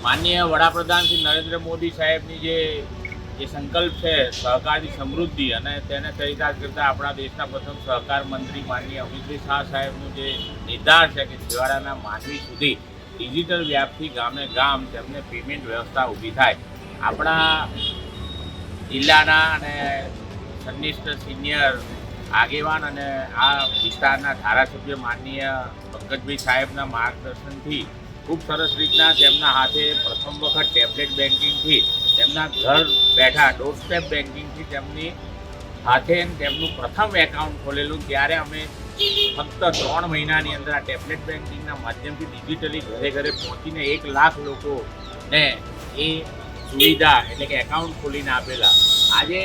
માનનીય વડાપ્રધાન શ્રી નરેન્દ્ર મોદી સાહેબની જે સંકલ્પ છે સહકારની સમૃદ્ધિ અને તેને ચરિતાર્થ કરતા આપણા દેશના પ્રથમ સહકાર મંત્રી માનનીય અમિતભાઈ શાહ સાહેબનું જે નિર્ધાર છે કે છેવાડાના માનવી સુધી ડિજિટલ વ્યાપથી ગામે ગામ તેમને પેમેન્ટ વ્યવસ્થા ઊભી થાય. આપણા જિલ્લાના અને સન્નિષ્ઠ સિનિયર આગેવાન અને આ વિસ્તારના ધારાસભ્ય માનનીય પંકજભાઈ સાહેબના માર્ગદર્શનથી ખૂબ સરસ રીતના તેમના હાથે પ્રથમ વખત ટેબ્લેટ બેન્કિંગથી તેમના ઘર બેઠા ડોરસ્ટેપ બેન્કિંગથી તેમની હાથે તેમનું પ્રથમ એકાઉન્ટ ખોલેલું. ત્યારે અમે ફક્ત 3 મહિનાની અંદર આ ટેબ્લેટ બેન્કિંગના માધ્યમથી ડિજિટલી ઘરે ઘરે પહોંચીને 1 લાખ લોકોને એ સુવિધા એટલે કે એકાઉન્ટ ખોલીને આપેલા. આજે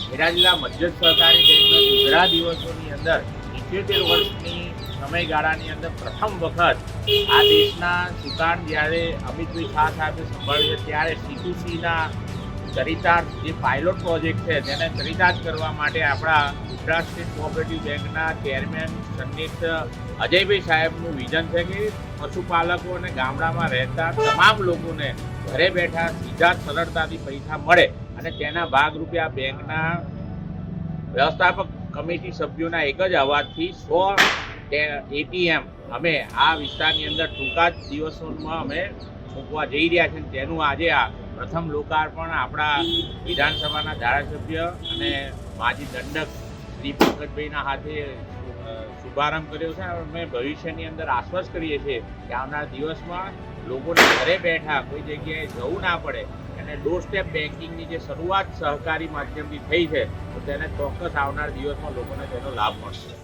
ખેડા જિલ્લા મધ્યસ્થ સહકારી બેંકના ગુજરાત દિવસોની અંદર 78 વર્ષની સમયગાળાની અંદર પ્રથમ વખત આ દેશના સુકાન જ્યારે અમિતભાઈ શાહ સાહેબે સંભાળ્યું છે ત્યારે C2Cના ચરિતાર્થ જે પાયલોટ પ્રોજેક્ટ છે તેને ચરિતાર્થ કરવા માટે આપણા ગુજરાત સ્ટેટ કોઓપરેટિવ બેંકના ચેરમેન સન્નિષ્ઠ અજયભાઈ સાહેબનું વિઝન છે કે પશુપાલકો અને ગામડામાં રહેતા તમામ લોકોને ઘરે બેઠા સીધા સરળતાથી પૈસા મળે અને તેના ભાગરૂપે આ બેંકના વ્યવસ્થાપક કમિટી સભ્યોના એક જ અવાજથી 100 ATM અમે આ વિસ્તારની અંદર ટૂંકા જ દિવસોમાં અમે મૂકવા જઈ રહ્યા છીએ. તેનું આજે આ પ્રથમ લોકાર્પણ આપણા વિધાનસભાના ધારાસભ્ય અને માજી દંડક શ્રી પંકજભાઈના હાથે શુભારંભ કર્યો છે. અમે ભવિષ્યની અંદર આશ્વસ્ત કરીએ છીએ કે આવનાર દિવસમાં લોકોને ઘરે બેઠા કોઈ જગ્યાએ જવું ના પડે અને ડોર સ્ટેપ બેન્કિંગની જે શરૂઆત સહકારી માધ્યમથી થઈ છે તો તેને ચોક્કસ આવનાર દિવસમાં લોકોને તેનો લાભ મળશે.